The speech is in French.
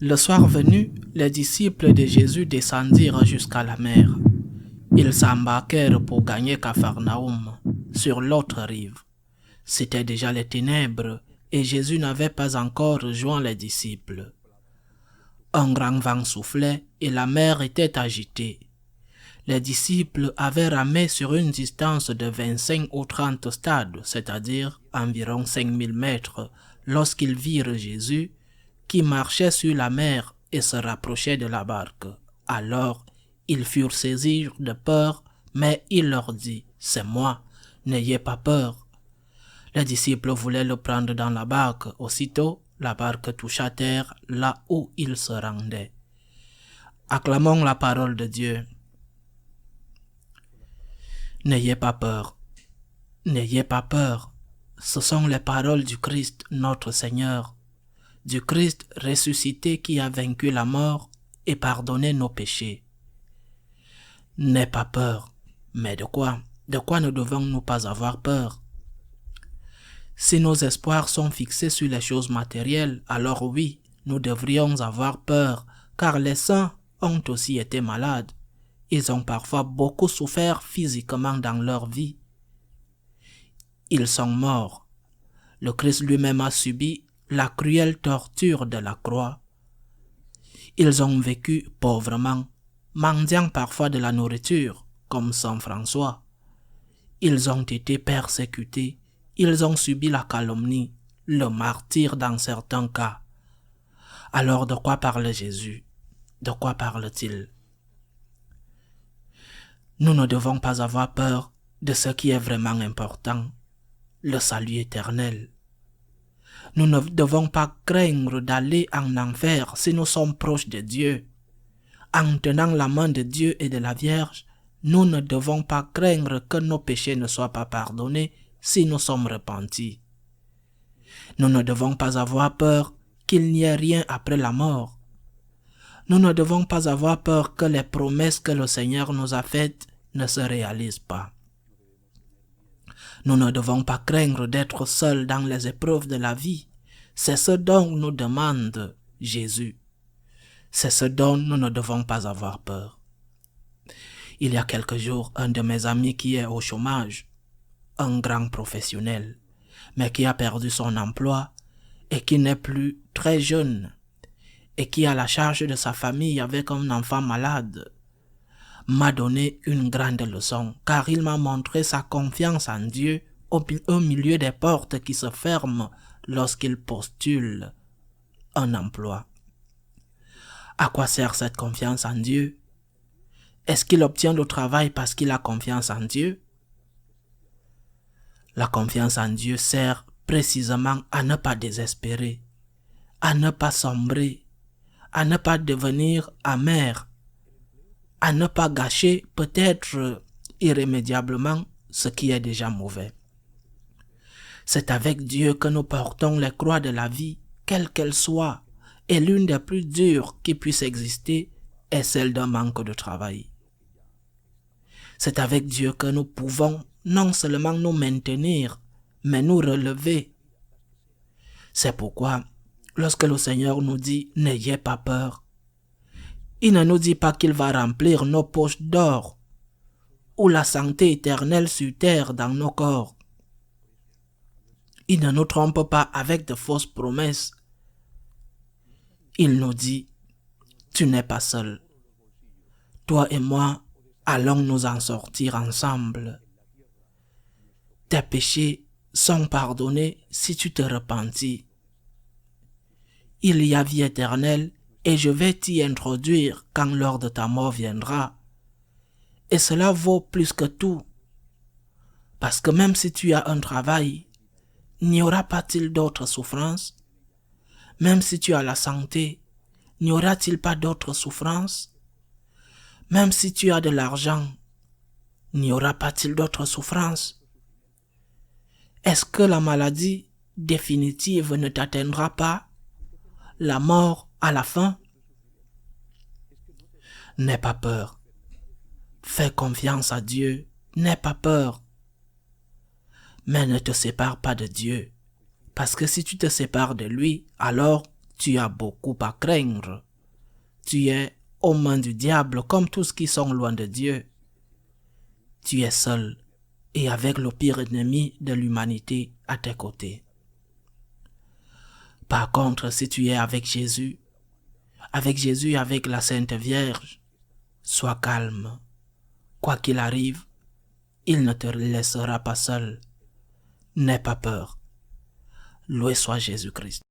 Le soir venu, les disciples de Jésus descendirent jusqu'à la mer. Ils s'embarquèrent pour gagner Capharnaüm, sur l'autre rive. C'étaient déjà les ténèbres, et Jésus n'avait pas encore rejoint les disciples. Un grand vent soufflait, et la mer était agitée. Les disciples avaient ramé sur une distance de 25 ou 30 stades, c'est-à-dire environ 5000 mètres, lorsqu'ils virent Jésus, qui marchait sur la mer et se rapprochait de la barque. Alors, ils furent saisis de peur, mais il leur dit, « C'est moi, n'ayez pas peur. » Les disciples voulaient le prendre dans la barque. Aussitôt, la barque toucha terre là où il se rendait. Acclamons la parole de Dieu. N'ayez pas peur. N'ayez pas peur. Ce sont les paroles du Christ, notre Seigneur, du Christ ressuscité qui a vaincu la mort et pardonné nos péchés. N'aie pas peur. Mais de quoi? De quoi ne devons-nous pas avoir peur? Si nos espoirs sont fixés sur les choses matérielles, alors oui, nous devrions avoir peur, car les saints ont aussi été malades. Ils ont parfois beaucoup souffert physiquement dans leur vie. Ils sont morts. Le Christ lui-même a subi la cruelle torture de la croix. Ils ont vécu pauvrement, mendiant parfois de la nourriture, comme Saint François. Ils ont été persécutés, ils ont subi la calomnie, le martyre dans certains cas. Alors de quoi parle Jésus? De quoi parle-t-il? Nous ne devons pas avoir peur de ce qui est vraiment important, le salut éternel. Nous ne devons pas craindre d'aller en enfer si nous sommes proches de Dieu. En tenant la main de Dieu et de la Vierge, nous ne devons pas craindre que nos péchés ne soient pas pardonnés si nous sommes repentis. Nous ne devons pas avoir peur qu'il n'y ait rien après la mort. Nous ne devons pas avoir peur que les promesses que le Seigneur nous a faites ne se réalisent pas. Nous ne devons pas craindre d'être seuls dans les épreuves de la vie. C'est ce dont nous demande Jésus. C'est ce dont nous ne devons pas avoir peur. Il y a quelques jours, un de mes amis qui est au chômage, un grand professionnel, mais qui a perdu son emploi et qui n'est plus très jeune et qui a la charge de sa famille avec un enfant malade, m'a donné une grande leçon, car il m'a montré sa confiance en Dieu au milieu des portes qui se ferment lorsqu'il postule un emploi. À quoi sert cette confiance en Dieu? Est-ce qu'il obtient le travail parce qu'il a confiance en Dieu? La confiance en Dieu sert précisément à ne pas désespérer, à ne pas sombrer, à ne pas devenir amer, à ne pas gâcher peut-être irrémédiablement ce qui est déjà mauvais. C'est avec Dieu que nous portons les croix de la vie, quelle qu'elle soit, et l'une des plus dures qui puisse exister est celle d'un manque de travail. C'est avec Dieu que nous pouvons non seulement nous maintenir, mais nous relever. C'est pourquoi, lorsque le Seigneur nous dit « N'ayez pas peur », il ne nous dit pas qu'il va remplir nos poches d'or ou la santé éternelle sur terre dans nos corps. Il ne nous trompe pas avec de fausses promesses. Il nous dit « Tu n'es pas seul. Toi et moi, allons nous en sortir ensemble. Tes péchés sont pardonnés si tu te repentis. Il y a vie éternelle et je vais t'y introduire quand l'heure de ta mort viendra. Et cela vaut plus que tout. Parce que même si tu as un travail, n'y aura pas-il d'autres souffrances? Même si tu as la santé, n'y aura-t-il pas d'autres souffrances? Même si tu as de l'argent, n'y aura pas-il d'autres souffrances? Est-ce que la maladie définitive ne t'atteindra pas? La mort à la fin? N'aie pas peur. Fais confiance à Dieu. N'aie pas peur. Mais ne te sépare pas de Dieu. Parce que si tu te sépares de lui, alors tu as beaucoup à craindre. Tu es aux mains du diable comme tous qui sont loin de Dieu. Tu es seul et avec le pire ennemi de l'humanité à tes côtés. Par contre, si tu es avec Jésus et avec la Sainte Vierge, sois calme. Quoi qu'il arrive, il ne te laissera pas seul. N'aie pas peur. Loué soit Jésus-Christ.